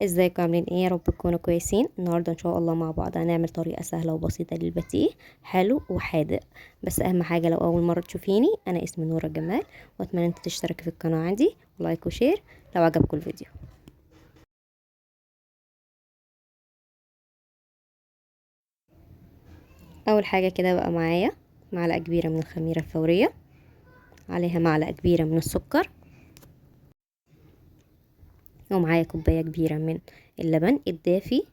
ازيكم عاملين ايه؟ يا رب تكونوا كويسين. النهارده ان شاء الله مع بعض هنعمل طريقه سهله وبسيطه للباتيه، حلو وحادق. بس اهم حاجه، لو اول مره تشوفيني، انا اسمي نورة جمال، واتمنى انت تشتركي في القناه عندي ولايك وشير لو عجبكم الفيديو. اول حاجه كده بقى معايا معلقه كبيره من الخميره الفوريه، عليها معلقه كبيره من السكر، ومعايا كوبايه كبيره من اللبن الدافي.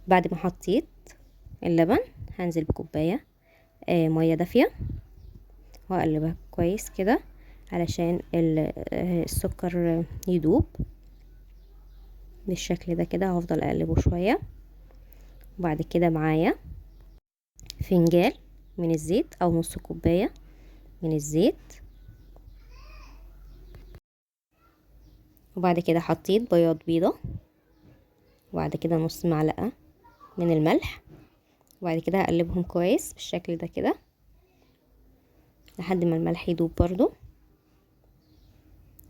بعد ما حطيت اللبن هنزل بكوبايه ميه دافيه، واقلبها كويس كده علشان السكر يدوب بالشكل ده كده. هفضل اقلبه شوية. وبعد كده معايا فنجان من الزيت او نص كوباية من الزيت. وبعد كده حطيت بياض بيضة، وبعد كده نص معلقة من الملح. وبعد كده هقلبهم كويس بالشكل ده كده لحد ما الملح يدوب برضو.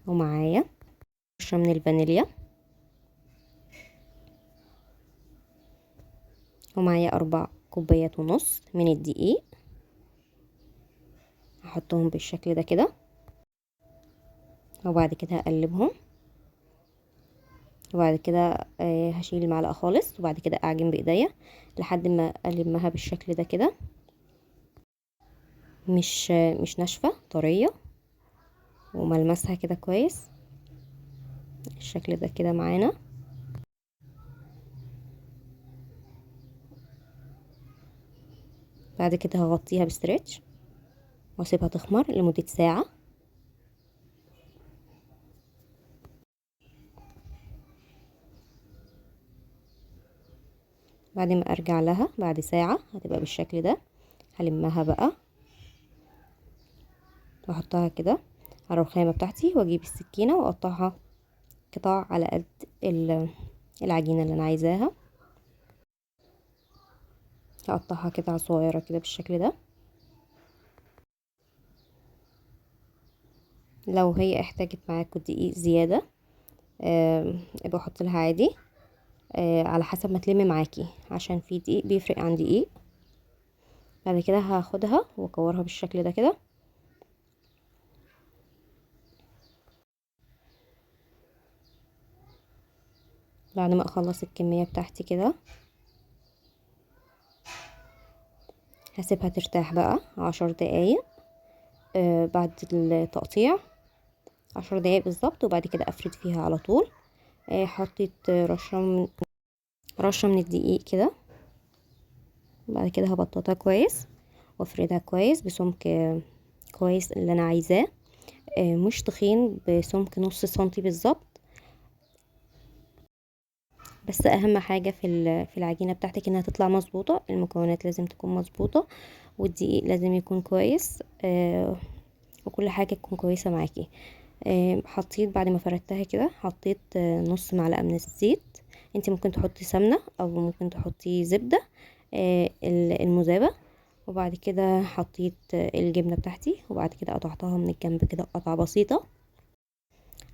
ومعايا رشة من الفانيليا، ومعايا 4 كوبايات ونص من الدقيق. هحطهم بالشكل ده كده، وبعد كده هقلبهم. وبعد كده هشيل المعلقة خالص، وبعد كده اعجن بايديا لحد ما المها بالشكل ده كده. مش ناشفة، طرية، وملمسها كده كويس الشكل ده كده معانا. بعد كده هغطيها بستريتش واسيبها تخمر لمدة ساعة. بعد ما ارجع لها بعد ساعة هتبقى بالشكل ده. هلمها بقى واحطها كده على الرخامة بتاعتي، واجيب السكينة واقطعها قطع على قد العجينة اللي انا عايزاها. هقطعها قطع صغيرة كده بالشكل ده. لو هي احتاجت معاكم دقيق زيادة ابقى احط لها عادي، على حسب ما تلم معاكي، عشان في دقيق بيفرق عن دقيق. بعد كده هاخدها واكورها بالشكل ده كده. بعد ما اخلص الكمية بتاعتي كده هسيبها ترتاح بقى 10 دقايق بعد التقطيع، 10 دقايق بالظبط. وبعد كده افرد فيها على طول. حطيت رشة من الدقيق كده. بعد كده هبططها كويس وافردها كويس بسمك كويس اللي انا عايزاه، مش تخين، بسمك نص سنتي بالظبط. بس اهم حاجة في العجينة بتاعتك انها تطلع مظبوطة. المكونات لازم تكون مظبوطة، والدقيق لازم يكون كويس، وكل حاجة تكون كويسة معاكي. حطيت بعد ما فردتها كده حطيت نص معلقة من الزيت. انت ممكن تحطي سمنة او ممكن تحطي زبدة المذابة. وبعد كده حطيت الجبنة بتاعتي، وبعد كده قطعتها من الجنب كده قطعة بسيطة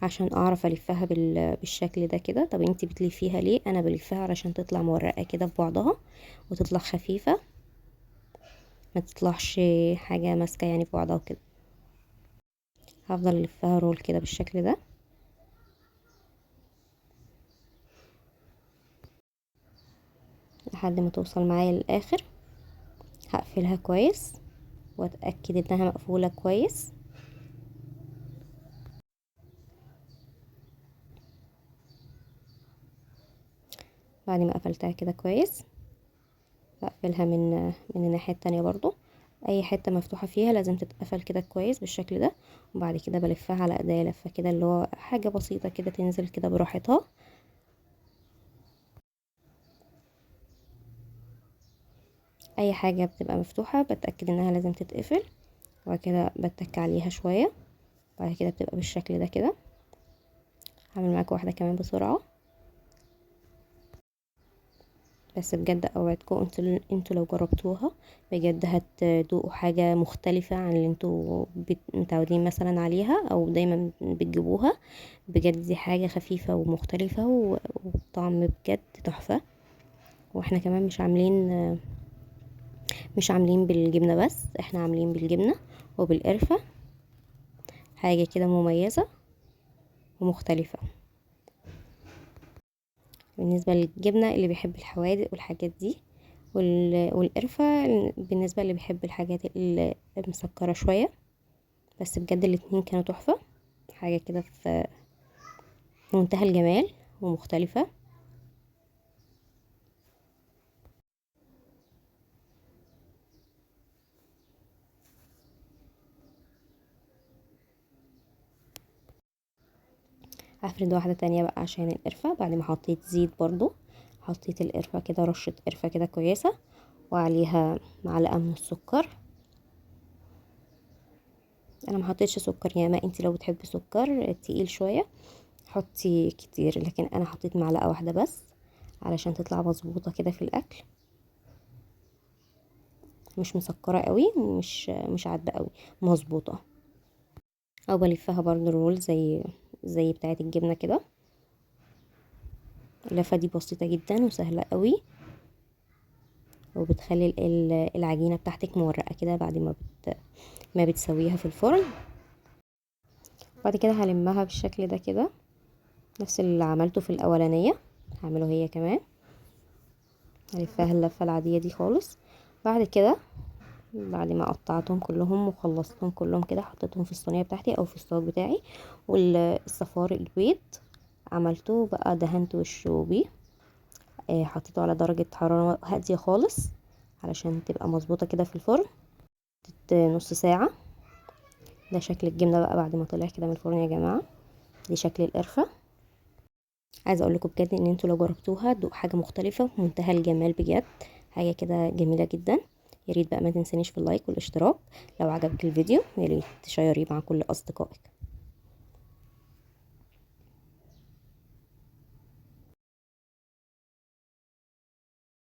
عشان اعرف الفها بالشكل ده كده. طب انتي بتلفيها ليه؟ انا بلفها علشان تطلع مورقة كده في بعضها وتطلع خفيفة، ما تطلعش حاجة ماسكة يعني في بعضها كده. هفضل الفها رول كده بالشكل ده لحد ما توصل معايا للاخر. هقفلها كويس واتاكد انها مقفولة كويس. بعد ما قفلتها كده كويس بقفلها من الناحية التانية برضو. اي حتة مفتوحة فيها لازم تتقفل كده كويس بالشكل ده. وبعد كده بلفها على ايديا لفة كده، اللي هو حاجة بسيطة كده تنزل كده براحتها. اي حاجة بتبقى مفتوحة بتأكد انها لازم تتقفل، وبعد كده بتك عليها شوية. بعد كده بتبقى بالشكل ده كده. هعمل معاكم واحدة كمان بسرعة. بس بجد اوعدكم انتوا لو جربتوها بجد هتدوقوا حاجة مختلفة عن اللي انتوا متعودين مثلا عليها او دايما بتجيبوها. بجد دي حاجة خفيفة ومختلفة وطعم بجد تحفة. واحنا كمان مش عاملين بالجبنة بس، احنا عاملين بالجبنة وبالقرفة، حاجة كده مميزة ومختلفة. بالنسبة للجبنة اللي بيحب الحوادق والحاجات دي، والقرفة بالنسبة اللي بيحب الحاجات المسكرة شوية. بس بجد الاتنين كانوا تحفة، حاجة كده في منتهى الجمال ومختلفة. هفرد واحدة تانية بقى عشان القرفة. بعد ما حطيت زيت برضو حطيت القرفة كده، رشة قرفة كده كويسة، وعليها معلقة من السكر. انا ما حطيتش سكر ياما، انتي لو بتحبي سكر تقيل شوية حطي كتير، لكن انا حطيت معلقة واحدة بس علشان تطلع مظبوطة كده في الاكل، مش مسكرة قوي مش عادبة قوي، مظبوطة. او بلفها برضو رول زي بتاعة الجبنة كده. اللفة دي بسيطة جدا وسهلة قوي، وبتخلي العجينة بتاعتك مورقة كده بعد ما بتسويها في الفرن. بعد كده هلمها بالشكل ده كده، نفس اللي عملته في الاولانية هعمله هي كمان. هلفها اللفة العادية دي خالص. بعد كده بعد ما قطعتهم كلهم وخلصتهم كلهم كده، حطيتهم في الصينية بتاعتي او في الصاج بتاعي. والصفار البيض عملته بقى، دهنت وشه بيه. حطيته على درجة حرارة هادية خالص علشان تبقى مظبوطة كده في الفرن. نص ساعة. ده شكل الجبنة بقى بعد ما طلع كده من الفرن يا جماعة. دي شكل القرفة. عايزة اقول لكم بجد ان انتوا لو جربتوها دوق حاجة مختلفة في منتهى الجمال بجد، حاجة كده جميلة جدا. يا ريت بقى ما تنسانيش في اللايك والاشتراك. لو عجبك الفيديو يا ريت تشيريه مع كل اصدقائك.